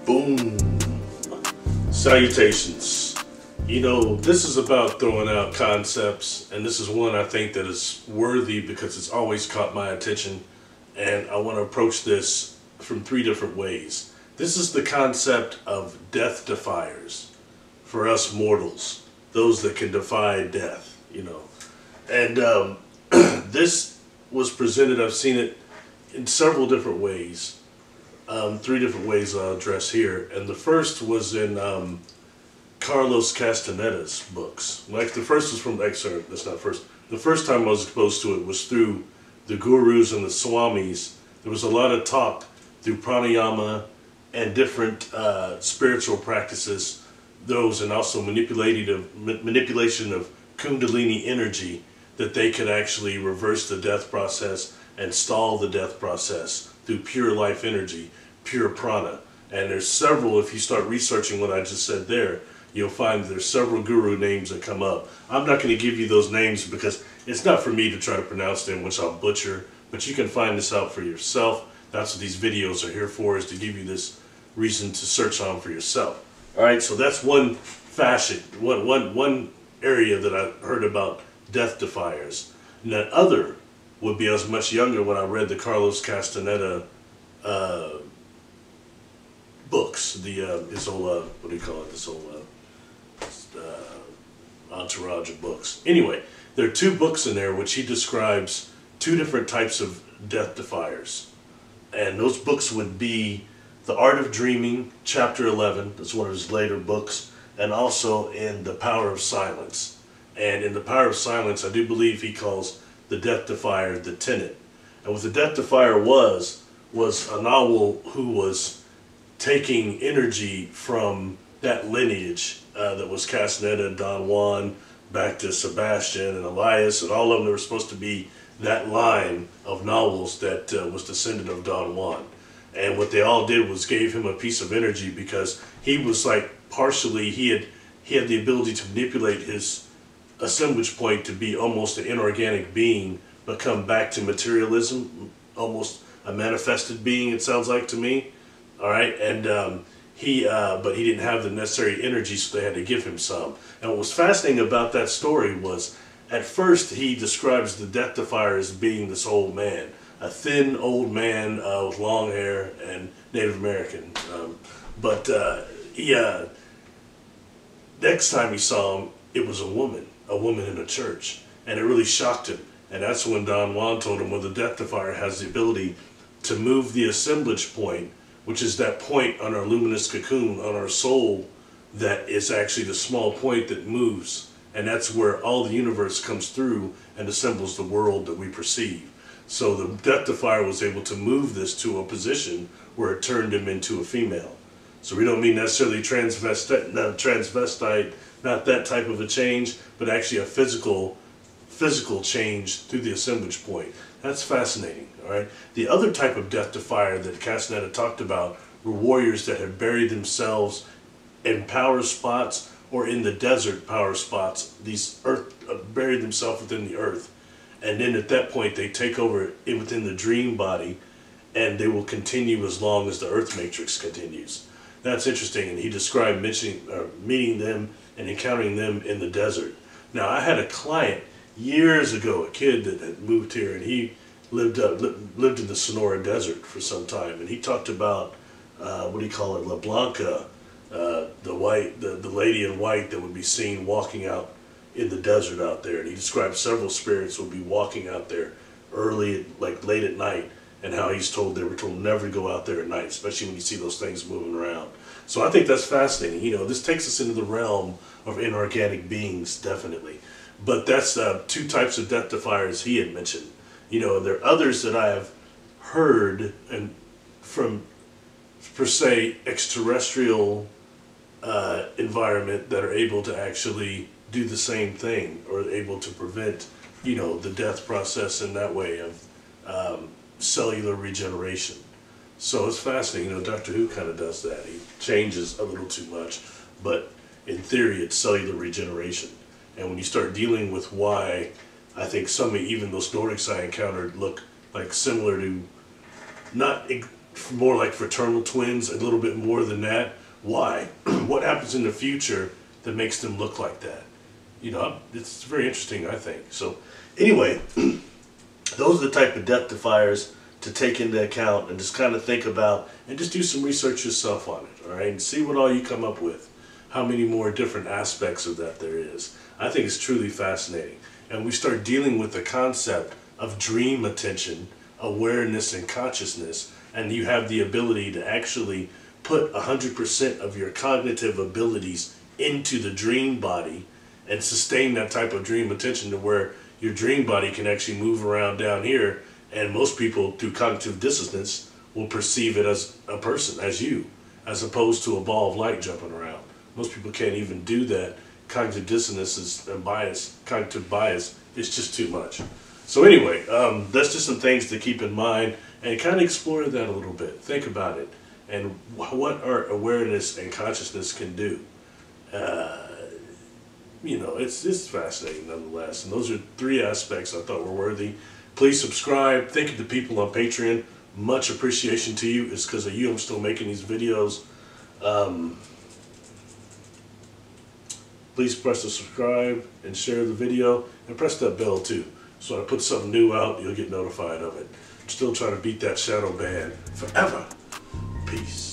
Boom. Salutations. You know, this is about throwing out concepts, and this is one I think that is worthy because it's always caught my attention, and I want to approach this from three different ways. This is the concept of Death Defiers for us mortals, those that can defy death, you know. And this was presented, I've seen it in several different ways. Three different ways I'll address here. And the first was in Carlos Castaneda's books. Like the first was from, sorry, that's not first. The first time I was exposed to it was through the gurus and the swamis. There was a lot of talk through pranayama and different spiritual practices, those, and also manipulation of kundalini energy, that they could actually reverse the death process and stall the death process through pure life energy, pure prana. And there's several, if you start researching what I just said there, you'll find there's several guru names that come up. I'm not going to give you those names because it's not for me to try to pronounce them, which I'll butcher, but you can find this out for yourself. That's what these videos are here for, is to give you this reason to search on for yourself. Alright, so that's one facet, one area that I heard about Death Defiers. And that other would be, I was much younger when I read the Carlos Castaneda books, his whole, what do you call it, this whole entourage of books. Anyway, there are two books in there which he describes two different types of Death Defiers. And those books would be The Art of Dreaming, Chapter 11, that's one of his later books, and also in The Power of Silence. And in The Power of Silence, I do believe he calls the Death Defier the Tenet. And what the Death Defier was a novel who was taking energy from that lineage that was Castaneda, Don Juan, back to Sebastian and Elias, and all of them that were supposed to be that line of novels that was descendant of Don Juan. And what they all did was gave him a piece of energy, because he was like partially, he had the ability to manipulate his assemblage point to be almost an inorganic being, but come back to materialism, almost a manifested being, it sounds like to me. All right, and but he didn't have the necessary energy, so they had to give him some. And what was fascinating about that story was, at first he describes the Death Defier as being this old man, a thin old man with long hair and Native American. Next time he saw him, it was a woman in a church, and it really shocked him. And that's when Don Juan told him, well, the Death Defier has the ability to move the assemblage point, which is that point on our luminous cocoon, on our soul, that is actually the small point that moves. And that's where all the universe comes through and assembles the world that we perceive. So the Death Defier was able to move this to a position where it turned him into a female. So we don't mean necessarily transvestite, not that type of a change, but actually a physical change through the assemblage point. That's fascinating, all right? The other type of Death Defier that Castaneda talked about were warriors that had buried themselves in power spots or in the desert power spots. These buried themselves within the earth. And then at that point, they take over within the dream body, and they will continue as long as the earth matrix continues. That's interesting, and he described meeting them and encountering them in the desert. Now, I had a client years ago, a kid that had moved here, and he lived in the Sonora Desert for some time, and he talked about what do you call it, La Blanca, the lady in white that would be seen walking out in the desert out there. And he described several spirits would be walking out there early, like late at night, and how he's told, they were told never to go out there at night, especially when you see those things moving around. So I think that's fascinating. You know, this takes us into the realm of inorganic beings, definitely. But that's 2 types of Death Defiers he had mentioned. You know, there are others that I have heard and from, per se, extraterrestrial environment that are able to actually do the same thing, or able to prevent, you know, the death process in that way of cellular regeneration. So it's fascinating. You know, Doctor Who kind of does that. He changes a little too much, but in theory it's cellular regeneration. And when you start dealing with why I think some, even those Nordics I encountered, look like similar to, not more like fraternal twins, a little bit more than that. Why? What happens in the future that makes them look like that? You know, it's very interesting, I think. So anyway, those are the type of Death Defiers to take into account and just kind of think about, and just do some research yourself on it, all right? And see what all you come up with, how many more different aspects of that there is. I think it's truly fascinating. And we start dealing with the concept of dream attention, awareness, and consciousness, and you have the ability to actually put 100% of your cognitive abilities into the dream body and sustain that type of dream attention to where your dream body can actually move around down here, and most people through cognitive dissonance will perceive it as a person, as you, as opposed to a ball of light jumping around. Most people can't even do that. Cognitive dissonance and bias, cognitive bias, is just too much. So anyway, that's just some things to keep in mind, and kind of explore that a little bit. Think about it, and what our awareness and consciousness can do. You know, it's fascinating nonetheless. And those are 3 aspects I thought were worthy. Please subscribe. Thank you to people on Patreon. Much appreciation to you. It's because of you I'm still making these videos. Please press the subscribe and share the video, and press that bell too. So when I put something new out, you'll get notified of it. I'm still trying to beat that shadow ban forever. Peace.